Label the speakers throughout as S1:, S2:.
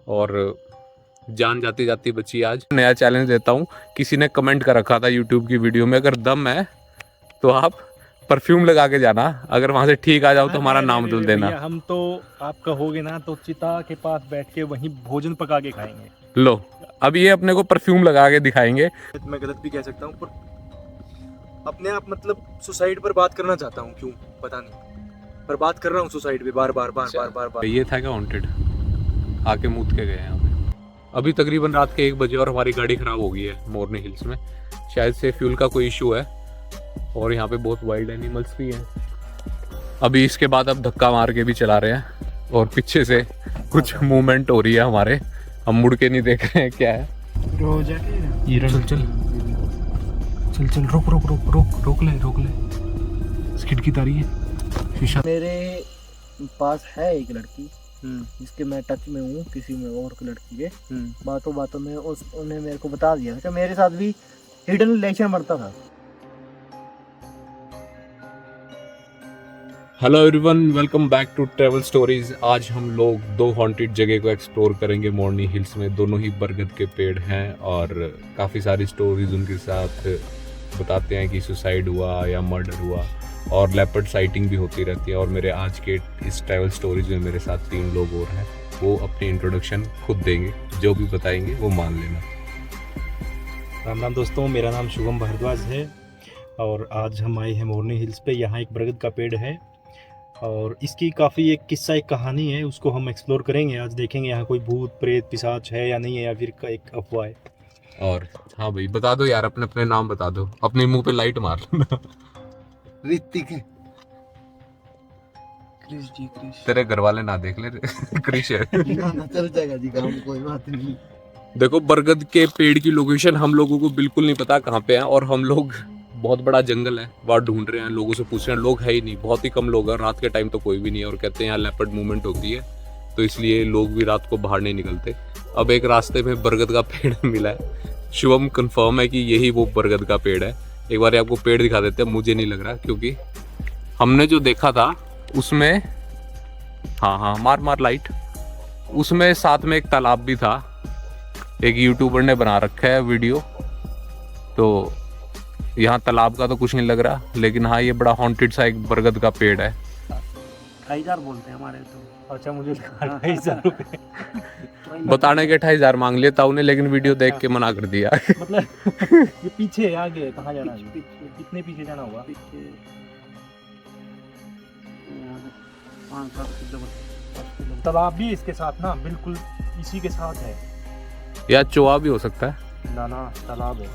S1: और जान जाती जाती बची। आज नया चैलेंज देता हूँ। किसी ने कमेंट कर रखा था यूट्यूब की वीडियो में, अगर दम है तो आप परफ्यूम लगा के जाना, अगर वहां से ठीक आ जाओ तो हमारा नाम बदल देना।
S2: भैया हम तो आप कहोगे ना तो चिता के पास बैठ के वहीं भोजन पका के खाएंगे।
S1: लो, अब ये अपने को परफ्यूम लगा के दिखाएंगे।
S2: मैं गलत भी कह सकता हूँ, पर अपने आप मतलब सुसाइड पर बात करना चाहता हूँ, क्यों पता नहीं, पर बात कर रहा हूँ सुसाइड पे बार बार बार बार बार बार।
S1: ये था क्या वांटेड? आके मूत के गए यहाँ पे। अभी तकरीबन रात के 1 बजे और हमारी गाड़ी खराब हो गई है मोरनी हिल्स में। शायद से फ्यूल का कोई इशू है और यहाँ पे बहुत वाइल्ड एनिमल्स भी हैं। अभी इसके बाद अब धक्का मार के भी चला रहे हैं और पीछे से कुछ मूवमेंट हो रही है हमारे, हम मुड़ के नहीं देख रहे हैं क्या है। चल चल चल चल, रोक रोक रोक रोक रोक ले स्किड की तारी है शीशा।
S3: मेरे पास है एक लड़की जिसके मैं टच में हूँ, किसी में और लड़की के बातों बातों में उन्हें मेरे को बता दिया कि मेरे साथ भी हिडन रिलेशन बढ़ता था।
S1: Hello everyone, welcome back to travel stories. आज हम लोग 2 हॉन्टेड जगह को एक्सप्लोर करेंगे मोरनी हिल्स में। दोनों ही बरगद के पेड़ हैं और काफ़ी सारी स्टोरीज उनके साथ बताते हैं कि सुसाइड हुआ या मर्डर हुआ, और लेपर्ड साइटिंग भी होती रहती है। और मेरे आज के इस ट्रैवल स्टोरीज में मेरे साथ 3 लोग और हैं, वो अपनी इंट्रोडक्शन खुद देंगे, जो भी बताएंगे वो मान लेना।
S2: राम राम दोस्तों, मेरा नाम शुभम भारद्वाज है और आज हम आए हैं मोरनी हिल्स पे। यहाँ एक बरगद का पेड़ है और इसकी काफ़ी एक किस्सा, एक कहानी है, उसको हम एक्सप्लोर करेंगे। आज देखेंगे यहाँ कोई भूत प्रेत पिशाच है या नहीं है, या फिर एक अफवाह है।
S1: और हाँ भाई, बता दो यार, अपने अपने नाम बता दो, अपने मुंह पे लाइट मार लेना।
S3: ऋतिक है। क्रिश जी, क्रिश।
S1: तेरे घर वाले ना देख ले। क्रिश है।
S3: चल जाएगा जी काम, कोई बात नहीं।
S1: देखो, बरगद के पेड़ की लोकेशन हम लोगों को बिल्कुल नहीं पता कहाँ पे है, और हम लोग बहुत बड़ा जंगल है वहाँ ढूंढ रहे हैं, लोगों से पूछ रहे हैं। लोग है ही नहीं, बहुत ही कम लोग हैं, रात के टाइम तो कोई भी नहीं है, और कहते हैं यहाँ लेपर्ड मूवमेंट होती है तो इसलिए लोग भी रात को बाहर नहीं निकलते। अब एक रास्ते में बरगद का पेड़ मिला है। शुभम कंफर्म है कि यही वो बरगद का पेड़ है। एक बार आपको पेड़ दिखा देते हैं। मुझे नहीं लग रहा, क्योंकि हमने जो देखा था उसमें, हाँ मार मार लाइट, उसमें साथ में एक तालाब भी था। एक यूट्यूबर ने बना रखा है वीडियो, तो यहाँ तालाब का तो कुछ नहीं लग रहा, लेकिन हाँ ये बड़ा हॉन्टेड सा एक बरगद का पेड़ है।
S3: 28,000 बोलते हैं हमारे तो।
S2: अच्छा, मुझे 28,000 रुपये
S1: बताने के 28,000 मांग लिए ताऊ ने, लेकिन वीडियो देख के मना कर दिया।
S2: मतलब ये पीछे है, आगे कहाँ जाना है? कितने पीछे जाना होगा?
S3: 5-7 किलोमीटर।
S2: तालाब भी इसके साथ ना, बिल्कुल इसी के साथ है।
S1: या चोआ भी हो सकता है।
S2: ना तालाब है,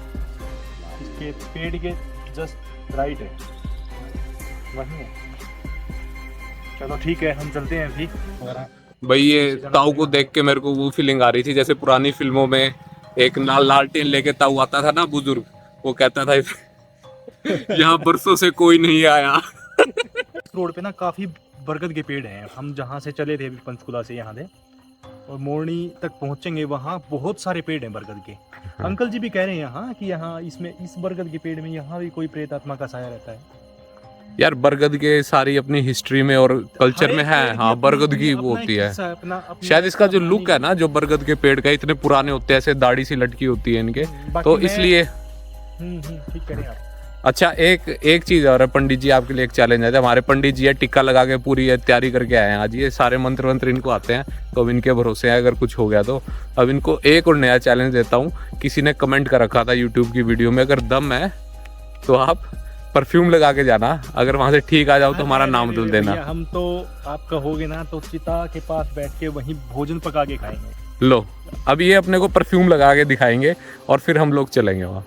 S2: इसके पेड़ के जस्ट राइट है, वही है। चलो ठीक है, हम चलते हैं अभी।
S1: भाई ये ताऊ को देख के मेरे को वो फीलिंग आ रही थी जैसे पुरानी फिल्मों में एक लालटेन लेके ताऊ आता था ना बुजुर्ग, वो कहता था यहाँ बरसों से कोई नहीं आया।
S2: रोड पे ना काफी बरगद के पेड़ हैं। हम जहाँ से चले थे अभी पंचकुला से यहाँ से, और मोरनी तक पहुँचेंगे, वहाँ बहुत सारे पेड़ हैं बरगद के। अंकल जी भी कह रहे हैं यहाँ कि यहाँ इसमें, इस बरगद के पेड़ में यहाँ भी कोई प्रेत आत्मा का साया रहता है।
S1: यार बरगद के सारी अपनी हिस्ट्री में और कल्चर में है। हाँ, बरगद की वो होती है। शायद इसका जो लुक है ना, जो बरगद के पेड़ का, इतने पुराने होते हैं, ऐसे दाढ़ी सी लटकी होती है इनके, तो इसलिए।
S2: ठीक कह रहे हैं आप।
S1: अच्छा, एक चीज और है, पंडित जी आपके लिए एक चैलेंज है। हमारे पंडित जी है, टिक्का लगा के पूरी तैयारी करके आए हैं आज। ये सारे मंत्र वंत्र इनको आते हैं, तो अब इनके भरोसे है अगर कुछ हो गया तो। अब इनको एक और नया चैलेंज देता हूँ। किसी ने कमेंट कर रखा था यूट्यूब की वीडियो में, अगर दम है तो आप परफ्यूम लगा के जाना, अगर वहां से ठीक आ जाओ तो हमारा नाम बदल देना।
S2: हम तो आप कहोगे ना तो चिता के पास बैठ के वहीं भोजन पका के खाएंगे।
S1: लो, अब ये अपने को परफ्यूम लगा के दिखाएंगे और फिर हम लोग चलेंगे वहां।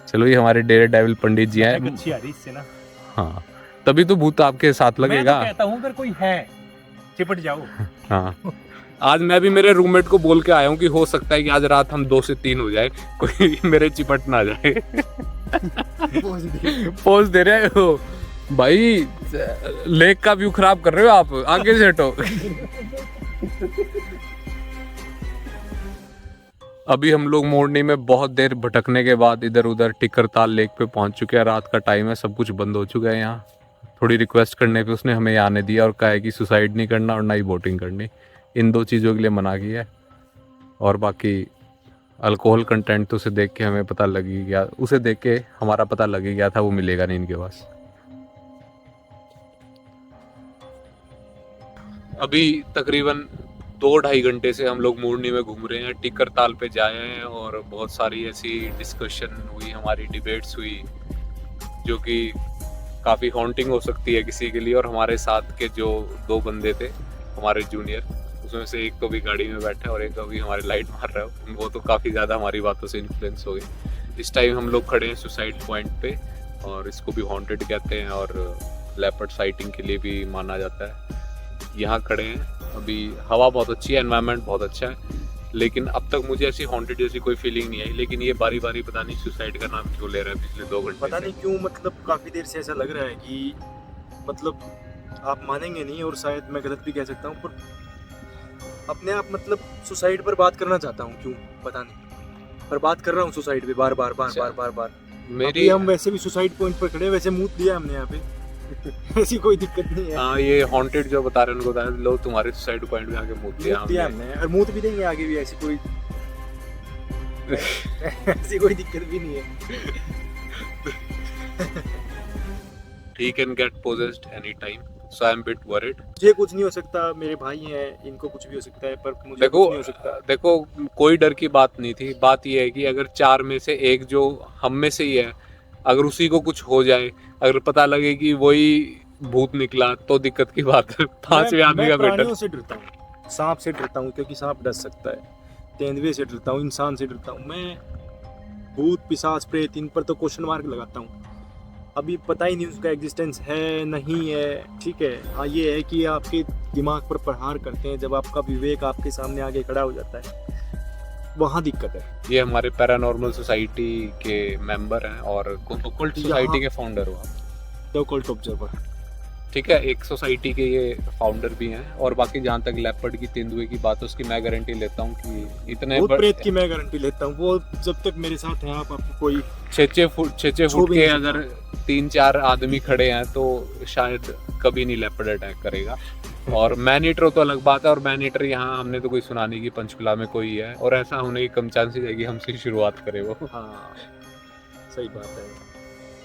S1: चलो, ये हमारे डेरे डेविल पंडित जी हैं।
S2: अच्छी आ रही इससे ना।
S1: हाँ, तभी तो भूत आपके साथ लगेगा।
S2: मैं तो कहता हूँ अगर कोई है चिपट जाओ।
S1: हाँ, आज मैं भी मेरे रूममेट को बोल के आया हूँ कि हो सकता है कि आज रात हम 2 से 3 हो जाए, कोई मेरे चिपट ना जाए। पोज दे रहे हो भाई, लेक का व्यू खराब कर रहे हो आप, आगे से हटो। अभी हम लोग मोरनी में बहुत देर भटकने के बाद इधर उधर टिकरताल लेक पे पहुंच चुके हैं। रात का टाइम है, सब कुछ बंद हो चुका है यहाँ। थोड़ी रिक्वेस्ट करने पे उसने हमें आने दिया और कहा है कि सुसाइड नहीं करना और ना ही बोटिंग करनी, इन 2 चीज़ों के लिए मना किया है। और बाकी अल्कोहल कंटेंट तो उसे देख के हमें पता लग ही गया, उसे देख के हमारा पता लग ही गया था वो मिलेगा नहीं इनके पास। अभी तकरीबन 2-2.5 घंटे से हम लोग मोरनी में घूम रहे हैं, टिक्कर ताल पे जाए हैं और बहुत सारी ऐसी डिस्कशन हुई, हमारी डिबेट्स हुई जो कि काफ़ी हॉन्टिंग हो सकती है किसी के लिए। और हमारे साथ के जो 2 बंदे थे हमारे जूनियर, उसमें से एक तो भी गाड़ी में बैठा है और एक अभी हमारे लाइट मार रहा है, वो तो काफ़ी ज़्यादा हमारी बातों से इन्फ्लुएंस हो गए। इस टाइम हम लोग खड़े हैं सुसाइड पॉइंट पे और इसको भी हॉन्टेड कहते हैं और लेपर्ड साइटिंग के लिए भी माना जाता है। यहाँ खड़े हैं, अभी हवा बहुत अच्छी है, एनवायरनमेंट बहुत अच्छा है, लेकिन अब तक मुझे ऐसी हॉन्टेड जैसी कोई फीलिंग नहीं आई। लेकिन ये बारी बारी पता नहीं सुसाइड का नाम क्यों ले रहा है पिछले 2 घंटे
S2: पता
S1: से।
S2: नहीं क्यों, मतलब काफ़ी देर से ऐसा लग रहा है कि मतलब आप मानेंगे नहीं और शायद मैं गलत भी कह सकता हूँ, पर अपने आप मतलब सुसाइड पर बात करना चाहता हूँ, क्यों पता नहीं, पर बात कर रहा हूँ सुसाइड पे बार बार बार
S1: अच्छा।
S2: बार बार बार।
S1: मेरी
S2: हम वैसे भी सुसाइड पॉइंट पर खड़े हैं, वैसे मुंह दिया हमने यहाँ पे ऐसी कोई दिक्कत नहीं है।
S1: हाँ, ये हॉन्टेड जो बता रहे हैं उनको बता रहे हैं, लो तुम्हारे सुसाइड पॉइंट में आके मुँह दिया
S2: मुंह दिया
S1: हमने।
S2: हमने और मुंह भी देंगे आगे भी, ऐसी कोई ऐसी कोई दिक्कत भी नहीं है।
S1: He can get possessed anytime, so I'm a bit worried.
S2: मुझे कुछ नहीं हो सकता, मेरे भाई हैं, इनको कुछ भी हो सकता है, पर मुझे
S1: देखो
S2: कुछ नहीं हो सकता।
S1: देखो कोई डर की बात नहीं थी, बात यह है कि अगर 4 में से एक जो हम में से ही है, अगर उसी को कुछ हो जाए, अगर पता लगे कि वही भूत निकला तो दिक्कत की बात है। 5वें आदमी का
S2: मैं
S1: बेटर।
S2: प्राणियों से डरता हूँ, सांप से डरता हूँ क्योंकि सांप डस सकता है, तेंदुए से डरता हूँ, इंसान से डरता हूँ। मैं भूत पिशाच प्रेत इन पर तो क्वेश्चन मार्क लगाता हूँ। अभी पता ही नहीं उसका एग्जिस्टेंस है नहीं है, ठीक है। हाँ, ये है कि आपके दिमाग पर प्रहार करते हैं जब आपका विवेक आपके सामने आगे खड़ा हो जाता है, वहाँ दिक्कत है।
S1: ये हमारे पैरानॉर्मल सोसाइटी के मेंबर हैं और ओकल्ट सोसाइटी के फाउंडर हो आप,
S2: द ओकल्ट ऑब्जर्वर,
S1: ठीक है। एक सोसाइटी के ये फाउंडर भी हैं। और बाकी जहाँ तक लेपर्ड की, तेंदुए की बात है, उसकी मैं गारंटी लेता हूँ कि इतने
S2: भूत प्रेत की मैं गारंटी लेता हूँ। वो जब तक मेरे साथ है, आपको कोई
S1: 6-6 फुट
S2: छू भी
S1: के
S2: नहीं
S1: अगर 3-4 आदमी खड़े हैं तो शायद कभी नहीं लेपर्ड अटैक करेगा। और मैनीटर तो अलग बात है, और मैनीटर यहाँ हमने तो कोई सुना नहीं कि पंचकुला में कोई है, और ऐसा होने की कम चांसेस है कि हमसे शुरुआत करे वो।
S2: हाँ, सही बात है।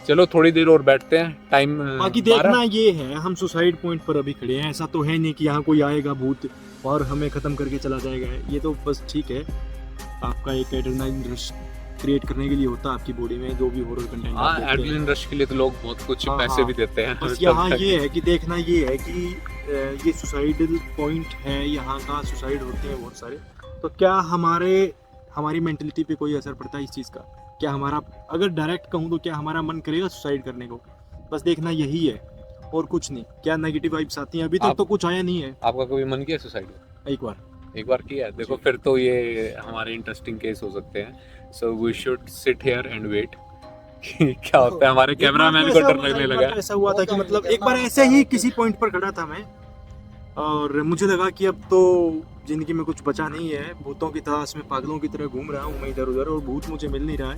S1: चलो थोड़ी देर और बैठते हैं, टाइम
S2: बाकी देखना ये है, हम सुसाइड पॉइंट पर अभी खड़े हैं, ऐसा तो है नहीं कि यहाँ कोई आएगा भूत और हमें खत्म करके चला जाएगा। ये तो बस ठीक है, आपका एक एड्रेनालिन रश क्रिएट करने के लिए होता है आपकी बॉडी में, जो भी हॉरर कंटेंट
S1: हाँ, एड्रेनलिन रश के लिए तो लोग बहुत कुछ
S2: हाँ,
S1: पैसे
S2: हाँ।
S1: भी देते हैं।
S2: बस यहाँ ये है कि देखना ये है कि ये सुसाइडल पॉइंट है, यहाँ का सुसाइड होते हैं बहुत सारे, तो क्या हमारी मेंटलिटी पे कोई असर पड़ता है इस चीज़ का? क्या हमारा, अगर डायरेक्ट कहूँ तो क्या हमारा मन करेगा सुसाइड करने को? बस देखना यही है और कुछ नहीं। क्या नेगेटिव वाइब्स आती हैं? अभी तक तो कुछ आया नहीं है।
S1: आपका कभी मन किया सुसाइड? एक बार किया है? देखो फिर तो ये हमारे इंटरेस्टिंग केस हो सकते हैं। So we should sit here and wait क्या होता है। हमारे कैमरामैन को डर लगने लगा।
S2: ऐसा हुआ था कि मतलब एक बार ऐसे ही किसी पॉइंट पर खड़ा था मैं, और मुझे लगा कि अब तो जिंदगी में कुछ बचा नहीं है, भूतों की तलाश में पागलों की तरह घूम रहा हूँ मैं इधर उधर, और भूत मुझे मिल नहीं रहा है।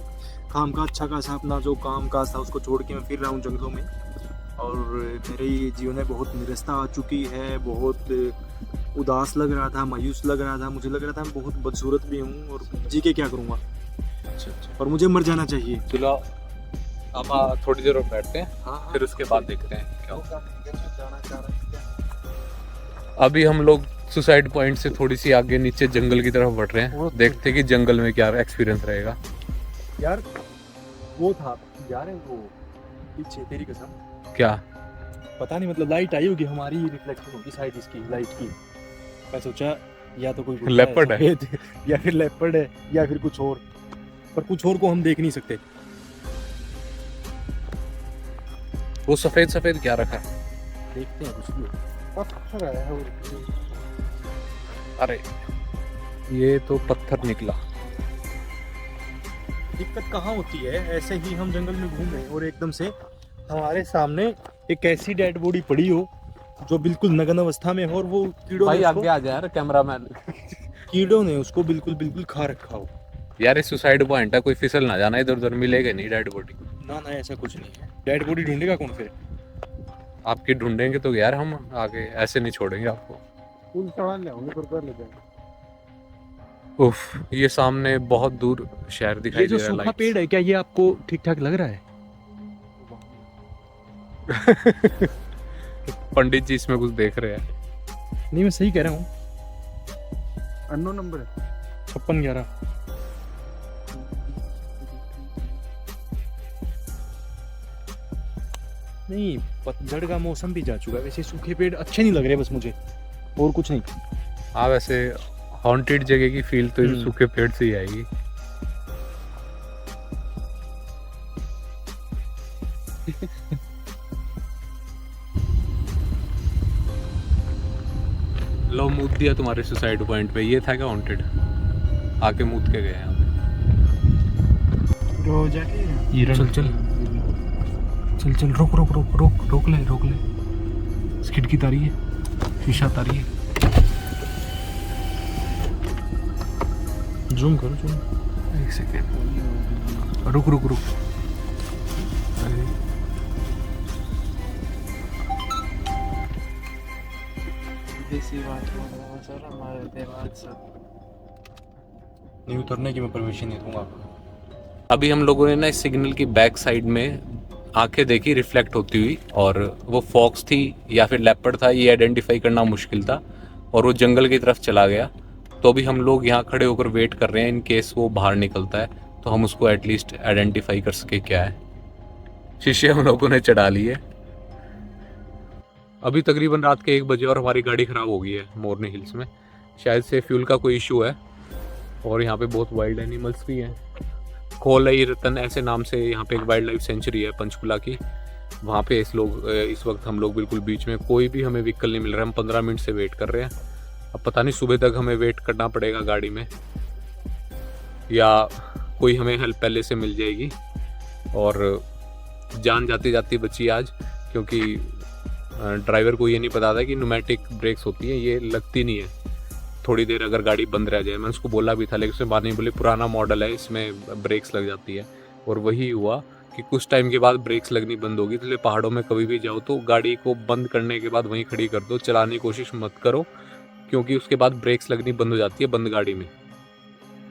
S2: काम का अच्छा खासा अपना जो काम काज था उसको छोड़ के मैं फिर रहा हूँ जंगलों में, और मेरे जीवन में बहुत निरस्ता आ चुकी है, बहुत उदास लग रहा था, मायूस लग रहा था, मुझे लग रहा था मैं बहुत बदसूरत भी हूँ और जी के क्या करूँगा,
S1: अच्छा,
S2: और मुझे मर जाना चाहिए।
S1: चलो अब थोड़ी देर और बैठते हैं,
S2: हाँ,
S1: फिर उसके बाद देखते हैं क्या होगा। अभी हम लोग सुसाइड पॉइंट से थोड़ी सी आगे नीचे जंगल की तरफ बढ़ रहे हैं, देखते हैं कि जंगल में क्या एक्सपीरियंस रहेगा।
S2: यार वो था यार, वो पीछे तेरी कसम,
S1: क्या
S2: पता नहीं, मतलब लाइट आई होगी हमारी, रिफ्लेक्शन होगी शायद इसकी लाइट की। मैं सोचा या तो कोई गुड्डा
S1: लेपर्ड है
S2: सफेद, या फिर लेपर्ड है, या फिर कुछ और, पर कुछ और को हम देख नहीं सकते।
S1: वो सफेद सफेद क्या रखा है?
S2: देखते हैं कुछ भी पत्थर है और
S1: अरे ये तो पत्थर निकला।
S2: दिक्कत कहाँ होती है, ऐसे ही हम जंगल में घूम रहे हैं और एकदम से हमारे सामने एक ऐसी डेड बॉडी पड़ी हो जो बिल्कुल नग्न अवस्था में हो, और वो कीड़ों ने
S1: आगे आ जा यार कैमरामैन।
S2: कीड़ों ने उसको बिल्कुल खा रखा हो।
S1: यार ये सुसाइड पॉइंट है, कोई फिसल ना जाना, इधर उधर मिलेगा नहीं डेड बॉडी।
S2: ना ऐसा कुछ नहीं है, डेड बॉडी ढूंढेगा कौन फिर?
S1: आपकी ढूंढेंगे तो यार हम आगे, ऐसे नहीं छोड़ेंगे आपको।
S3: पुल चढ़ा ले होंगे गुरुद्वारा ले जाएंगे।
S1: उफ, ये सामने बहुत दूर शहर दिखाई
S2: ये
S1: दे
S2: जो
S1: रहा है।
S2: सूखा पेड़ है, क्या ये आपको ठीक ठाक लग रहा है?
S1: पंडित जी इसमें कुछ देख रहे हैं।
S2: नहीं, मैं सही कह रहा हूँ।
S3: अन्नो नंबर है
S2: 5611। नहीं, पतझड़ का मौसम भी जा चुका है। वैसे सूखे पेड़ अच्छे नहीं लग रहे बस मुझे, और कुछ नहीं।
S1: हाँ, वैसे हॉन्टेड जगह की फील तो
S2: हम्म।
S1: सूखे पेड़ से ही आएगी। लो, मूत दिया तुम्हारे सुसाइड पॉइंट पे। ये था क्या हॉन्टेड? आके मूत के गए यहाँ
S3: जो जाके
S1: पे। चल चल चल चल, रोक रोक रोक रोक रोक ले रोक ले। इस खिड़की तारी है, शीशा तारी है।
S2: जूम करो, जूम।
S1: एक सेकेंड, रुक रुक रुक।
S2: नहीं उतरने की मैं परमिशन नहीं दूंगा।
S1: अभी हम लोगों ने ना इस सिग्नल की बैक साइड में आंखें देखी रिफ्लेक्ट होती हुई, और वो फॉक्स थी या फिर लेपर्ड था, ये आइडेंटिफाई करना मुश्किल था, और वो जंगल की तरफ चला गया। तो अभी हम लोग यहाँ खड़े होकर वेट कर रहे हैं, इन केस वो बाहर निकलता है तो हम उसको एटलीस्ट आइडेंटिफाई कर सके क्या है। शीशे हम लोगों ने चढ़ा लिए। अभी तकरीबन रात के 1 बजे और हमारी गाड़ी ख़राब हो गई है मोरनी हिल्स में। शायद से फ्यूल का कोई इशू है, और यहाँ पे बहुत वाइल्ड एनिमल्स भी हैं। खोलई रतन ऐसे नाम से यहाँ पे एक वाइल्ड लाइफ सेंचुरी है पंचकुला की। वहाँ पे इस वक्त हम लोग बिल्कुल बीच में, कोई भी हमें व्हीकल नहीं मिल रहा है। हम 15 मिनट से वेट कर रहे हैं। अब पता नहीं सुबह तक हमें वेट करना पड़ेगा गाड़ी में, या कोई हमें हेल्प पहले से मिल जाएगी। और जान जाती जाती बची आज, क्योंकि ड्राइवर को ये नहीं पता था कि न्यूमेटिक ब्रेक्स होती हैं, ये लगती नहीं है। थोड़ी देर अगर गाड़ी बंद रह जाए, मैंने उसको बोला भी था, लेकिन उसने बात नहीं बोली। पुराना मॉडल है, इसमें ब्रेक्स लग जाती है। और वही हुआ कि कुछ टाइम के बाद ब्रेक्स लगनी बंद होगी। इसलिए पहाड़ों में कभी भी जाओ तो गाड़ी को बंद करने के बाद वहीं खड़ी कर दो, चलाने की कोशिश मत करो, क्योंकि उसके बाद ब्रेक्स लगनी बंद हो जाती है बंद गाड़ी में।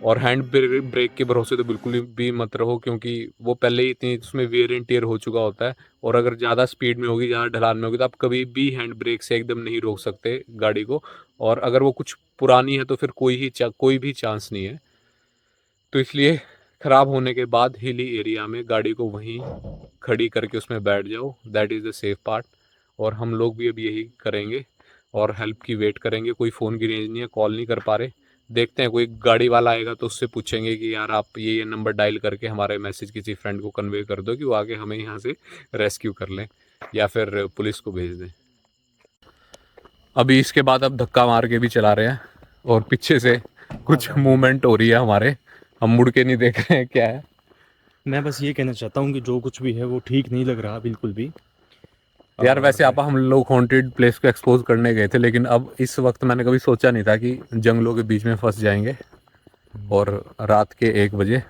S1: और हैंड ब्रेक के भरोसे तो बिल्कुल भी मत रहो, क्योंकि वो पहले ही इतनी उसमें वेयर एंड टेयर हो चुका होता है। और अगर ज़्यादा स्पीड में होगी, ज़्यादा ढलान में होगी, तो आप कभी भी हैंड ब्रेक से एकदम नहीं रोक सकते गाड़ी को। और अगर वो कुछ पुरानी है तो फिर कोई भी चांस नहीं है। तो इसलिए ख़राब होने के बाद हिली एरिया में गाड़ी को वहीं खड़ी करके उसमें बैठ जाओ, that is the safe part. और हम लोग भी अब यही करेंगे और हेल्प की वेट करेंगे। कोई फ़ोन की रेंज नहीं है, कॉल नहीं कर पा रहे। देखते हैं, कोई गाड़ी वाला आएगा तो उससे पूछेंगे कि यार आप ये नंबर डायल करके हमारे मैसेज किसी फ्रेंड को कन्वे कर दो कि वो आके हमें यहाँ से रेस्क्यू कर लें, या फिर पुलिस को भेज दें। अभी इसके बाद अब धक्का मार के भी चला रहे हैं, और पीछे से कुछ मूवमेंट हो रही है हमारे, हम मुड़ के नहीं देख रहे हैं क्या है।
S2: मैं बस ये कहना चाहता हूँ कि जो कुछ भी है वो ठीक नहीं लग रहा बिल्कुल भी।
S1: यार वैसे आप, हम लोग हॉन्टेड प्लेस को एक्सपोज करने गए थे, लेकिन अब इस वक्त मैंने कभी सोचा नहीं था कि जंगलों के बीच में फंस जाएंगे, और रात के 1 बजे।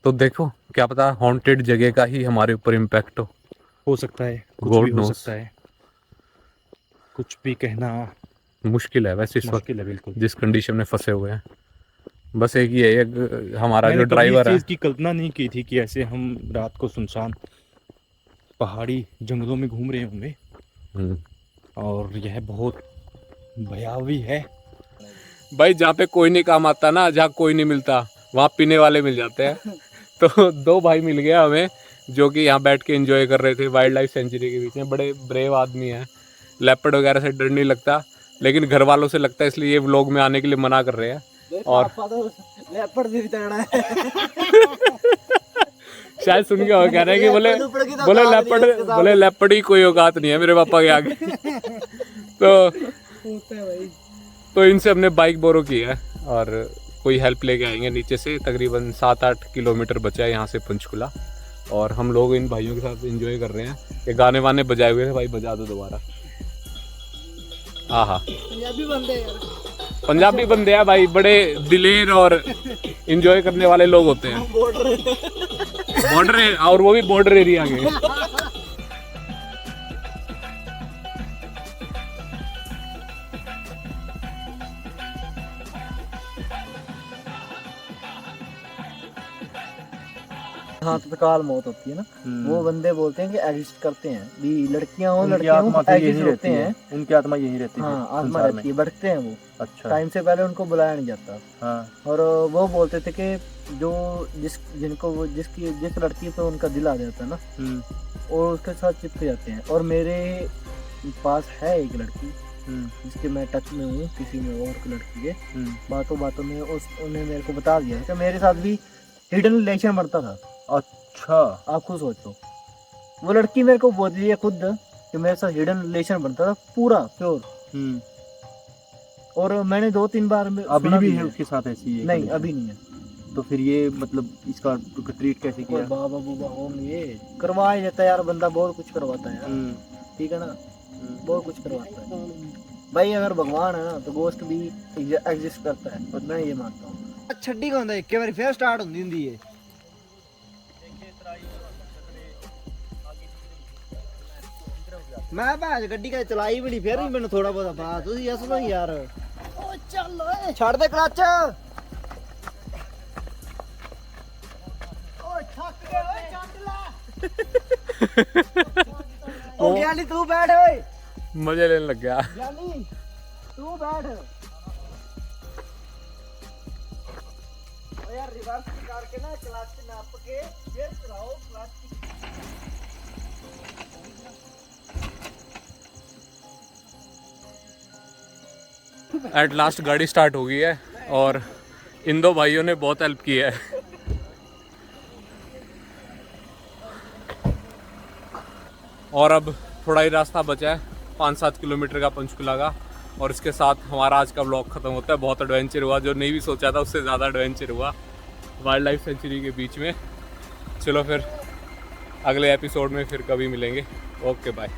S1: तो देखो, क्या पता हॉन्टेड जगह का ही हमारे ऊपर इम्पैक्ट
S2: हो सकता है, कुछ
S1: God
S2: भी हो
S1: knows।
S2: सकता है, कुछ भी कहना
S1: मुश्किल है वैसे इस वक्त
S2: मुश्किल है बिल्कुल।
S1: जिस कंडीशन में फंसे हुए हैं। बस एक ये है, हमारा जो
S2: मैंने कभी
S1: ड्राइवर
S2: इस
S1: है,
S2: चीज़ की कल्पना नहीं की थी कि ऐसे हम रात को सुनसान पहाड़ी जंगलों में घूम रहे होंगे, और यह बहुत भयावही है।
S1: भाई जहाँ पे कोई नहीं काम आता ना, जहाँ कोई नहीं मिलता, वहाँ पीने वाले मिल जाते हैं। तो 2 भाई मिल गया हमें, जो कि यहाँ बैठ के एंजॉय कर रहे थे वाइल्ड लाइफ सेंचुरी के बीच में। बड़े ब्रेव आदमी हैं, लेपर्ड वगैरह से डर नहीं लगता, लेकिन घर वालों से लगता है, इसलिए ये व्लॉग में आने के लिए मना कर रहे हैं। और
S3: लेपर्ड भी तगड़ा है।
S1: शायद सुन के और कह रहे हैं कि बोले लेपर्ड ही कोई औकात नहीं है मेरे पापा के आगे। तो इनसे हमने बाइक बोरो की है, और कोई हेल्प लेके आएंगे नीचे से। तकरीबन 7-8 किलोमीटर बचा है यहाँ से पंचकुला, और हम लोग इन भाइयों के साथ एंजॉय कर रहे हैं। ये गाने वाने बजाए हुए हैं, भाई बजा दो दोबारा। हाँ, पंजाबी बंदे हैं भाई, बड़े दिलेर और एंजॉय करने वाले लोग होते हैं। बॉर्डर, और वो भी बॉर्डर एरिया के।
S3: हाँ तत्काल मौत होती है ना, वो बंदे बोलते हैं कि एग्जिस्ट करते हैं भी, लड़कियां हो
S2: उनकी
S3: लड़कियां
S2: आत्मा
S3: हो
S2: तो यहीं
S3: एग्जिस्ट
S2: रहती
S3: होते
S2: है,
S3: हैं।
S2: उनकी आत्मा यहीं रहती है
S3: हाँ आत्मा
S2: संसार
S3: रहती है, बढ़ते हैं वो।
S2: अच्छा।
S3: टाइम से पहले उनको बुलाया नहीं जाता।
S2: हाँ।
S3: और वो बोलते थे कि जो जिस लड़की पे उनका दिल आ जाता है ना, और उसके साथ चिपके जाते हैं। और मेरे पास है एक लड़की जिसके मैं टच में हूँ, किसी में और की लड़की के बातों बातों में उन्हें मेरे को बता दिया कि मेरे साथ भी हिडन रिलेशन बढ़ता था।
S2: अच्छा।
S3: आप खुद सोचो, वो लड़की मेरे को बोल रही है खुद कि मेरे साथ हिडन रिलेशन बनता था पूरा प्योर। और मैंने 2-3 बार में
S2: अभी
S3: सुना
S2: भी है उसके साथ ऐसी है?
S3: नहीं अभी नहीं है।
S2: तो फिर ये मतलब इसका ट्रीट कैसे
S3: कोई
S2: किया?
S3: बाबा बूबा होंगे, करवाया जाता है यार, बंदा बहुत कुछ करवाता है यार, ठीक है ना, बहुत कुछ करवाता है भाई। अगर भगवान है ना तो गोस्ट भी एग्जिस्ट करता है, और मैं ये मानता हूँ। छड्डी का ਹੁੰਦਾ ਇੱਕ ਵਾਰੀ ਫੇਰ ਸਟਾਰਟ ਹੁੰਦੀ ਹੈ। ਮੈਂ ਭਾਜ ਗੱਡੀ ਕਾ ਚਲਾਈ ਵੀ ਨਹੀਂ, ਫਿਰ ਵੀ ਮੈਨੂੰ ਥੋੜਾ ਬਹੁਤਾ ਪਾ, ਤੁਸੀਂ ਇਸ ਨੂੰ ਯਾਰ। ਓ ਚੱਲ ਓਏ ਛੱਡ ਦੇ ਕਲੱਚ। ਓ ਥੱਕ ਗਿਆ ਓਏ, ਛੱਡ ਲੈ। ਓ ਗਿਆਨੀ ਤੂੰ ਬੈਠ ਓਏ,
S1: मजे लेने लग गया।
S3: ਗਿਆਨੀ ਤੂੰ ਬੈਠ। ਓ ਯਾਰ ਰਿਵਰਸ ਕਰਕੇ ਨਾ ਕਲੱਚ ਨੱਪ ਕੇ ਫਿਰ ਚਲਾਓ ਕਲੱਚ।
S1: एट लास्ट गाड़ी स्टार्ट हो गई है और इन दो भाइयों ने बहुत हेल्प की है। और अब थोड़ा ही रास्ता बचा है, 5-7 किलोमीटर का पंचकुला का, और इसके साथ हमारा आज का व्लॉग ख़त्म होता है। बहुत एडवेंचर हुआ, जो नहीं भी सोचा था उससे ज़्यादा एडवेंचर हुआ वाइल्ड लाइफ सेंचुरी के बीच में। चलो फिर अगले एपिसोड में फिर कभी मिलेंगे। Okay bye.